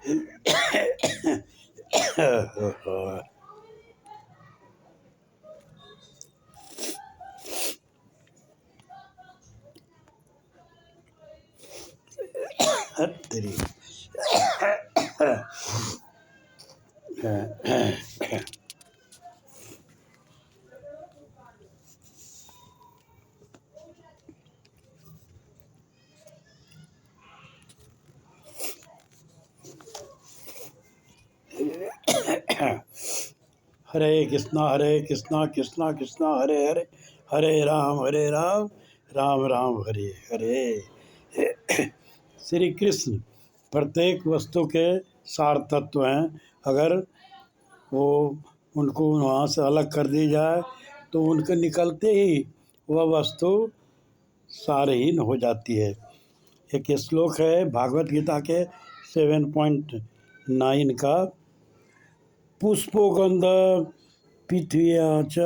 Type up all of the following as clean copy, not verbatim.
तेरी हरे कृष्णा कृष्णा कृष्णा हरे हरे, हरे राम राम राम हरे हरे। श्री कृष्ण प्रत्येक वस्तु के सार तत्व हैं। अगर वो उनको वहाँ से अलग कर दी जाए तो उनके निकलते ही वह वस्तु सारहीन हो जाती है। एक श्लोक है भागवत गीता के 7.9 का, पुष्पो गंध पृथ्व्या च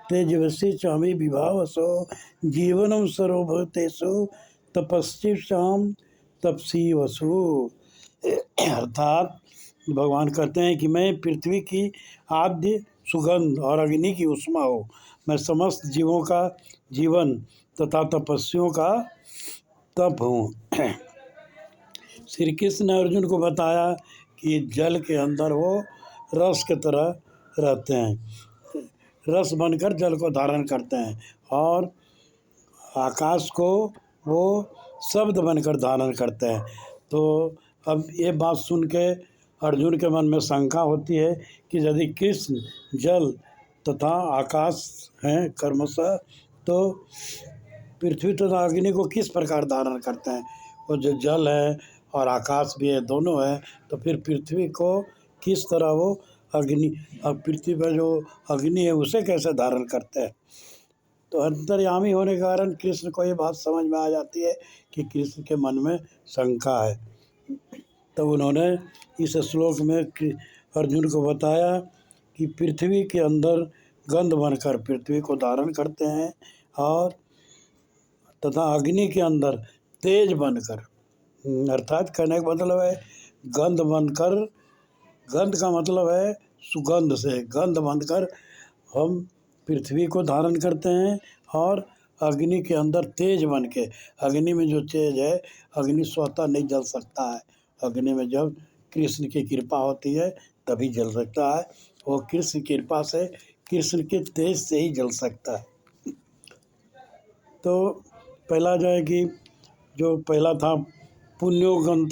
तेजवसी चामी विभावसो जीवनम सर्वभूतेषु तपस्विषाम तपसी वसु। अर्थात भगवान कहते हैं कि मैं पृथ्वी की आद्य सुगंध और अग्नि की उष्मा हूँ। मैं समस्त जीवों का जीवन तथा तपस्वियों का तप हूँ। श्री कृष्ण ने अर्जुन को बताया कि जल के अंदर वो रस की तरह रहते हैं, रस बनकर जल को धारण करते हैं, और आकाश को वो शब्द बनकर धारण करते हैं। तो अब ये बात सुन के अर्जुन के मन में शंका होती है कि यदि कृष्ण जल तथा आकाश हैं कर्मशः, तो पृथ्वी तथा अग्नि को किस प्रकार धारण करते हैं? वो जो जल है और आकाश भी है, दोनों है, तो फिर पृथ्वी को किस तरह वो अग्नि, अब पृथ्वी पर जो अग्नि है उसे कैसे धारण करते हैं? तो अंतर्यामी होने के कारण कृष्ण को ये बात समझ में आ जाती है कि कृष्ण के मन में शंका है। तो उन्होंने इस श्लोक में अर्जुन को बताया कि पृथ्वी के अंदर गंध बनकर पृथ्वी को धारण करते हैं, और तथा अग्नि के अंदर तेज बनकर, अर्थात कहने का मतलब है गंध बनकर, गंध का मतलब है सुगंध से, गंध बनकर हम पृथ्वी को धारण करते हैं, और अग्नि के अंदर तेज बन के, अग्नि में जो तेज है, अग्नि स्वतः नहीं जल सकता है, अग्नि में जब कृष्ण की कृपा होती है तभी जल सकता है। वो कृष्ण की कृपा से, कृष्ण के तेज से ही जल सकता है। तो पहला जो है कि जो पहला था पुण्यो गंध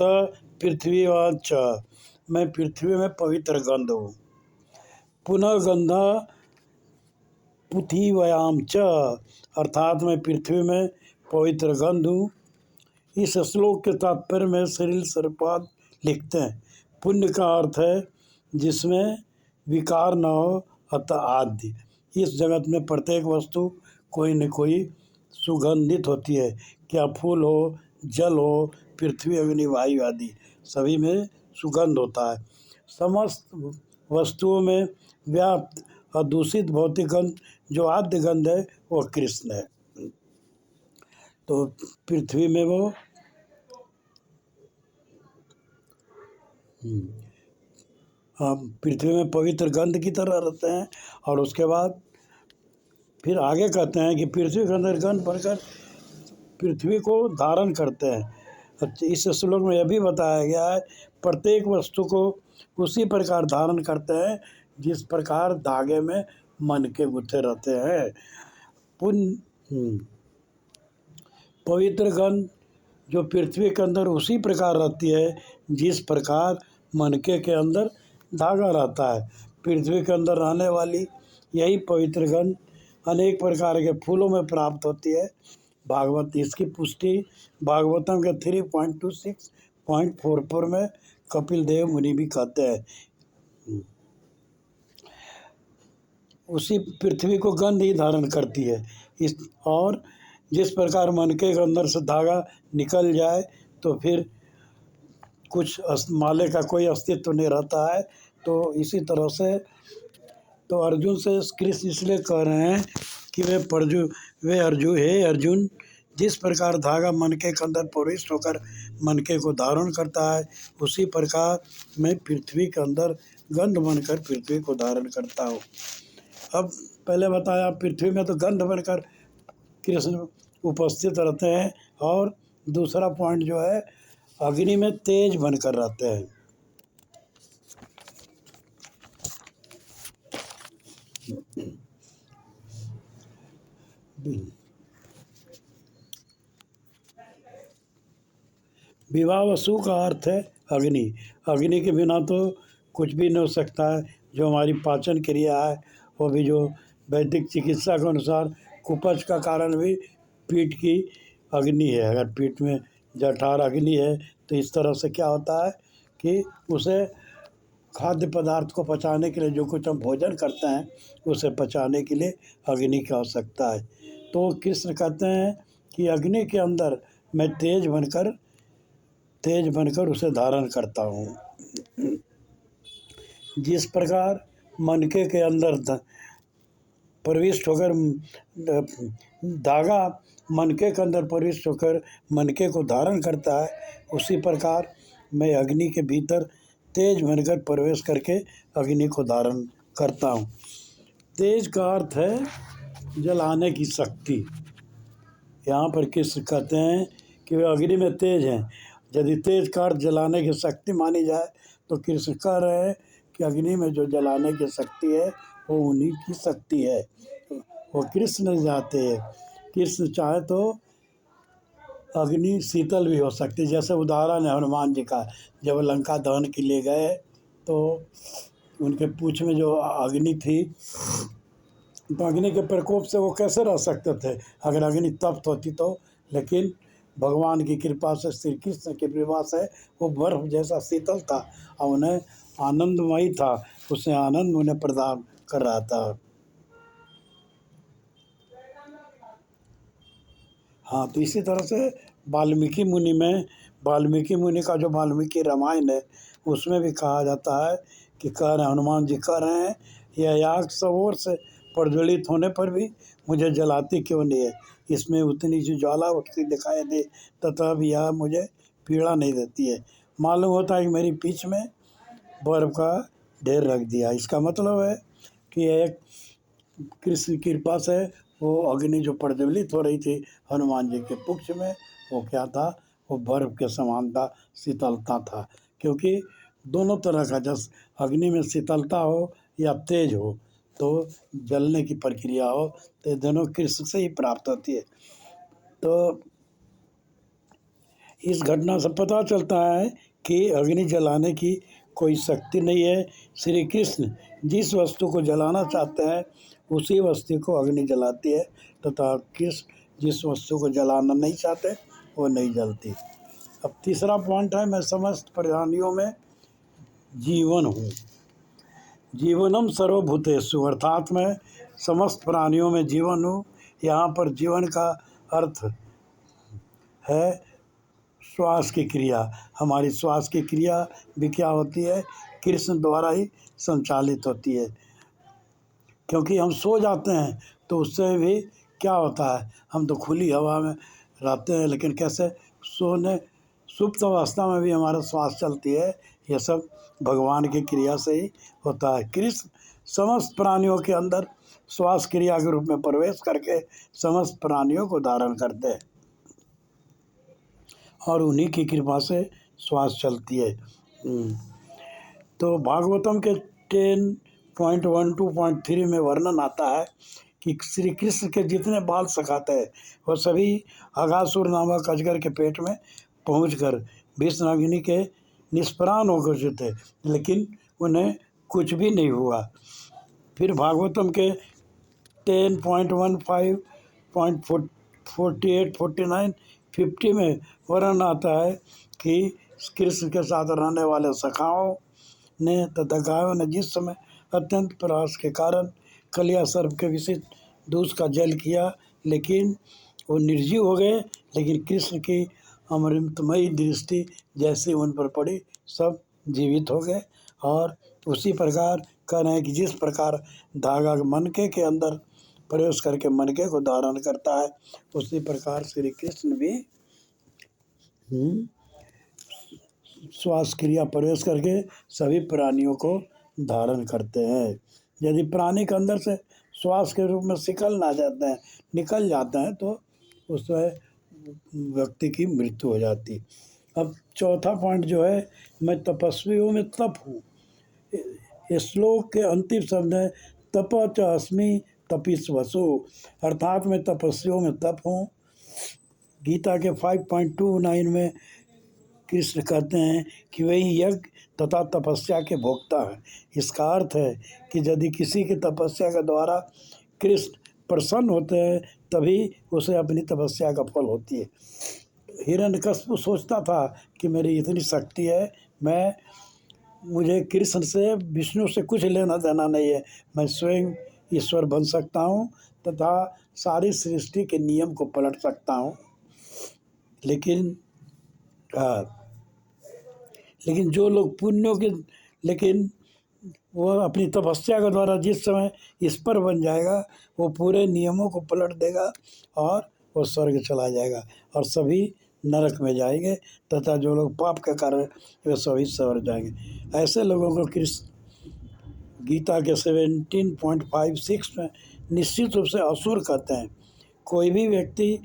पृथ्वी च, मैं पृथ्वी में पवित्र गंध हूँ। पुनः गंध पृथ्व्याम च, अर्थात मैं पृथ्वी में पवित्र गंध हूँ। इस श्लोक के तात्पर्य में श्रील सर्वपाद लिखते हैं, पुण्य का अर्थ है जिसमें विकार न हो, अतः आद्य। इस जगत में प्रत्येक वस्तु कोई न कोई सुगंधित होती है, क्या फूल हो, जल हो, पृथ्वी अग्नि वायु आदि सभी में सुगंध होता है। समस्त वस्तुओं में व्याप्त अदूषित भौतिक गंध जो आद्य गंध है वो कृष्ण है। तो पृथ्वी में वो पृथ्वी में पवित्र गंध की तरह रहते हैं। और उसके बाद फिर आगे कहते हैं कि पृथ्वी के अंदर गंध भरकर पृथ्वी को धारण करते हैं। इस श्लोक में यह भी बताया गया है प्रत्येक वस्तु को उसी प्रकार धारण करते हैं जिस प्रकार धागे में मन के गुथे रहते हैं। पवित्र गंध जो पृथ्वी के अंदर उसी प्रकार रहती है जिस प्रकार मनके के अंदर धागा रहता है। पृथ्वी के अंदर रहने वाली यही पवित्र गंध अनेक प्रकार के फूलों में प्राप्त होती है। भागवत इसकी पुष्टि भागवतम के 3.26.44 में कपिल देव मुनि भी कहते हैं। उसी पृथ्वी को गंध ही धारण करती है। इस और जिस प्रकार मनके के अंदर से धागा निकल जाए तो फिर कुछ माले का कोई अस्तित्व नहीं रहता है। तो इसी तरह से तो अर्जुन से कृष्ण इसलिए कह रहे हैं कि वे अर्जुन जिस प्रकार धागा मनके के अंदर प्रविष्ट होकर मनके को धारण करता है, उसी प्रकार मैं पृथ्वी के अंदर गंध बनकर पृथ्वी को धारण करता हूँ। अब पहले बताया पृथ्वी में तो गंध बनकर कृष्ण उपस्थित रहते हैं, और दूसरा पॉइंट जो है अग्नि में तेज बनकर रहते हैं। विवाह वसु का अर्थ है अग्नि। अग्नि के बिना तो कुछ भी नहीं हो सकता है। जो हमारी पाचन क्रिया है वो भी जो वैदिक चिकित्सा के अनुसार कुपच का कारण भी पीठ की अग्नि है। अगर पीठ में जठार अग्नि है तो इस तरह से क्या होता है कि उसे खाद्य पदार्थ को पचाने के लिए जो कुछ हम भोजन करते हैं उसे पचाने के लिए अग्नि की आवश्यकता है। तो कृष्ण कहते हैं कि अग्नि के अंदर मैं तेज बनकर उसे धारण करता हूँ। जिस प्रकार मनके के अंदर प्रविष्ट होकर धागा मनके के अंदर प्रविष्ट होकर मनके को धारण करता है, उसी प्रकार मैं अग्नि के भीतर तेज बनकर प्रवेश करके अग्नि को धारण करता हूँ। तेज का अर्थ है जलाने की शक्ति। यहाँ पर कृष्ण कहते हैं कि वे अग्नि में तेज हैं। यदि तेज का अर्थ जलाने की शक्ति मानी जाए तो कृष्ण कह रहे हैं कि अग्नि में जो जलाने की शक्ति है वो उन्हीं की शक्ति है, वो कृष्ण जाते हैं। कृष्ण चाहे तो अग्नि शीतल भी हो सकती है। जैसे उदाहरण है हनुमान जी का, जब लंका दहन के लिए गए तो उनके पूँछ में जो अग्नि थी, तो अग्नि के प्रकोप से वो कैसे रह सकते थे अगर अग्नि तप्त होती तो। लेकिन भगवान की कृपा से, श्री कृष्ण की कृपा से वो बर्फ जैसा शीतल था और उन्हें आनंदमयी था, उससे आनंद उन्हें प्रदान कर रहा था। हाँ, तो इसी तरह से वाल्मीकि मुनि का जो वाल्मीकि रामायण है उसमें भी कहा जाता है कि हनुमान जी कह रहे हैं, यह आग सब ओर से प्रज्वलित होने पर भी मुझे जलाती क्यों नहीं है। इसमें उतनी सी ज्वाला उठती दिखाई दे तथा भी यह मुझे पीड़ा नहीं देती है। मालूम होता है कि मेरी पीठ में बर्फ का ढेर रख दिया। इसका मतलब है कि एक कृष्ण की कृपा से वो अग्नि जो प्रज्वलित हो रही थी हनुमान जी के पुच्छ में, वो क्या था, वो बर्फ के समान था, शीतलता था। क्योंकि दोनों तरह का, जब अग्नि में शीतलता हो या तेज हो तो जलने की प्रक्रिया हो, तो दोनों कृष्ण से ही प्राप्त होती है। तो इस घटना से पता चलता है कि अग्नि जलाने की कोई शक्ति नहीं है। श्री कृष्ण जिस वस्तु को जलाना चाहते हैं उसी वस्तु को अग्नि जलाती है, तथा कृष्ण जिस वस्तु को जलाना नहीं चाहते वो नहीं जलती। अब तीसरा पॉइंट है, मैं समस्त प्राणियों में जीवन हूँ। जीवनम सर्वभूतेषु, अर्थात मैं समस्त प्राणियों में जीवन हूँ। यहाँ पर जीवन का अर्थ है श्वास की क्रिया। हमारी श्वास की क्रिया भी क्या होती है, कृष्ण द्वारा ही संचालित होती है। क्योंकि हम सो जाते हैं तो उससे भी क्या होता है, हम तो खुली हवा में रहते हैं, लेकिन कैसे सुप्त अवस्था में भी हमारा श्वास चलती है। ये सब भगवान की क्रिया से ही होता है। कृष्ण समस्त प्राणियों के अंदर श्वास क्रिया के रूप में प्रवेश करके समस्त प्राणियों को धारण करते हैं और उन्हीं की कृपा से श्वास चलती है। तो भागवतम के 10.12.3 में वर्णन आता है कि श्री कृष्ण के जितने बाल सखाते हैं वह सभी अघासुर नामक अजगर के पेट में पहुंचकर भीष्म अग्नि के निष्प्राण हो गए थे, लेकिन उन्हें कुछ भी नहीं हुआ। फिर भागवतम के 10.15.48, 49, 50 में वर्णन आता है कि कृष्ण के साथ रहने वाले सखाओं ने तथा गायों ने जिस समय अत्यंत प्रयास के कारण कलिया सर्प के विषित दूध का जल किया, लेकिन वो निर्जीव हो गए। लेकिन कृष्ण की अमृतमयी दृष्टि जैसे उन पर पड़ी, सब जीवित हो गए। और उसी प्रकार कह रहे हैं कि जिस प्रकार धागा मनके के अंदर प्रवेश करके मनके को धारण करता है, उसी प्रकार श्री कृष्ण भी श्वास क्रिया प्रवेश करके सभी प्राणियों को धारण करते हैं। यदि प्राणी के अंदर से श्वास के रूप में निकल जाते हैं तो उसमें व्यक्ति की मृत्यु हो जाती। अब चौथा पॉइंट जो है, मैं तपस्वियों में तप हूँ। इस श्लोक के अंतिम शब्द है तप च अस्मि तपस्वसु, अर्थात मैं तपस्वियों में तप हूँ। गीता के 5.29 में कृष्ण कहते हैं कि वही यज्ञ तथा तपस्या के भोक्ता है। इसका अर्थ है कि यदि किसी की तपस्या के द्वारा कृष्ण प्रसन्न होते हैं तभी उसे अपनी तपस्या का फल होती है। हिरण्यकश्यप सोचता था कि मेरी इतनी शक्ति है, मुझे कृष्ण से विष्णु से कुछ लेना देना नहीं है, मैं स्वयं ईश्वर बन सकता हूँ तथा सारी सृष्टि के नियम को पलट सकता हूँ। लेकिन जो लोग पुण्यों के लेकिन वो अपनी तपस्या के द्वारा जिस समय ईश्वर बन जाएगा वो पूरे नियमों को पलट देगा और वो स्वर्ग चला जाएगा और सभी नरक में जाएंगे तथा जो लोग पाप के कारण वे सभी स्वर्ग जाएंगे। ऐसे लोगों को कृष्ण गीता के 17.56 में निश्चित रूप से असुर कहते हैं। कोई भी व्यक्ति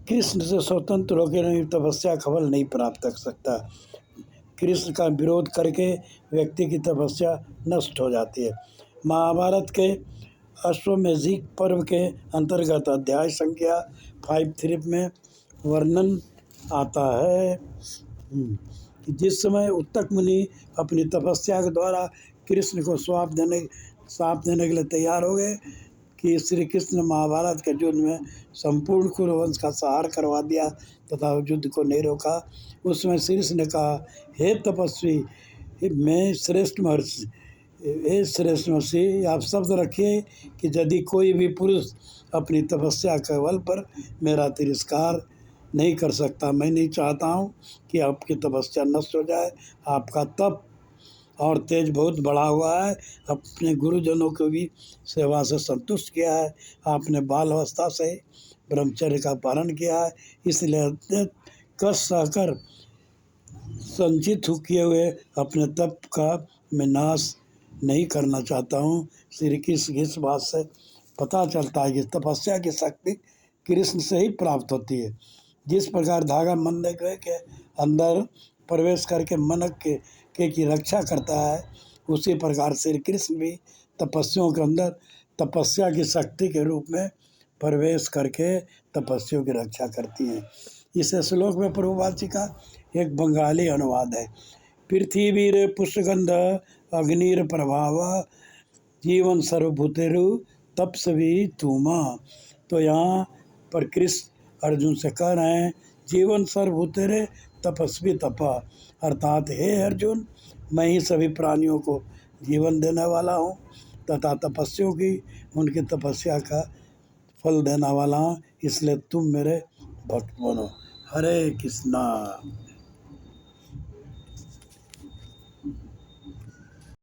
कृष्ण से स्वतंत्र होकर तपस्या का फल नहीं प्राप्त कर सकता। कृष्ण का विरोध करके व्यक्ति की तपस्या नष्ट हो जाती है। महाभारत के अश्वमेधिक पर्व के अंतर्गत अध्याय संख्या 53 में वर्णन आता है कि जिस समय उत्तक मुनि अपनी तपस्या के द्वारा कृष्ण को श्राप देने के लिए तैयार हो गए कि श्री कृष्ण महाभारत के युद्ध में संपूर्ण कुरुवंश का संहार करवा दिया तथा युद्ध को नहीं रोका। उसमें श्री कृष्ण ने कहा, हे तपस्वी, मैं श्रेष्ठ महर्षि, आप शब्द रखिए कि यदि कोई भी पुरुष अपनी तपस्या के बल पर मेरा तिरस्कार नहीं कर सकता, मैं नहीं चाहता हूँ कि आपकी तपस्या नष्ट हो जाए। आपका तप और तेज बहुत बढ़ा हुआ है, अपने गुरुजनों को भी सेवा से संतुष्ट किया है, आपने बाल अवस्था से ब्रह्मचर्य का पालन किया है, इसलिए कष्ट सहकर संचित किए हुए अपने तप का मैं नाश नहीं करना चाहता हूँ। श्री कृष्ण की इस बात से पता चलता है कि तपस्या की शक्ति कृष्ण से ही प्राप्त होती है। जिस प्रकार धागा मनके के अंदर प्रवेश करके मनक की रक्षा करता है, उसी प्रकार श्री कृष्ण भी तपस्वियों के अंदर तपस्या की शक्ति के रूप में प्रवेश करके तपस्वियों की रक्षा करती हैं। इस श्लोक में प्रभुपाद जी का एक बंगाली अनुवाद है। पृथ्वीर पुष्पगंध अग्निर प्रभाव जीवन सर्वभूतेरु तपस्वी तुमा। तो यहाँ पर कृष्ण अर्जुन से कह रहे हैं, जीवन सर्वभूतेरे तपस्वी तपा, अर्थात हे अर्जुन, मैं ही सभी प्राणियों को जीवन देने वाला हूँ तथा तपस्वियों की उनकी तपस्या का फल देने वाला हूँ, इसलिए तुम मेरे भक्त बनो। हरे कृष्णा।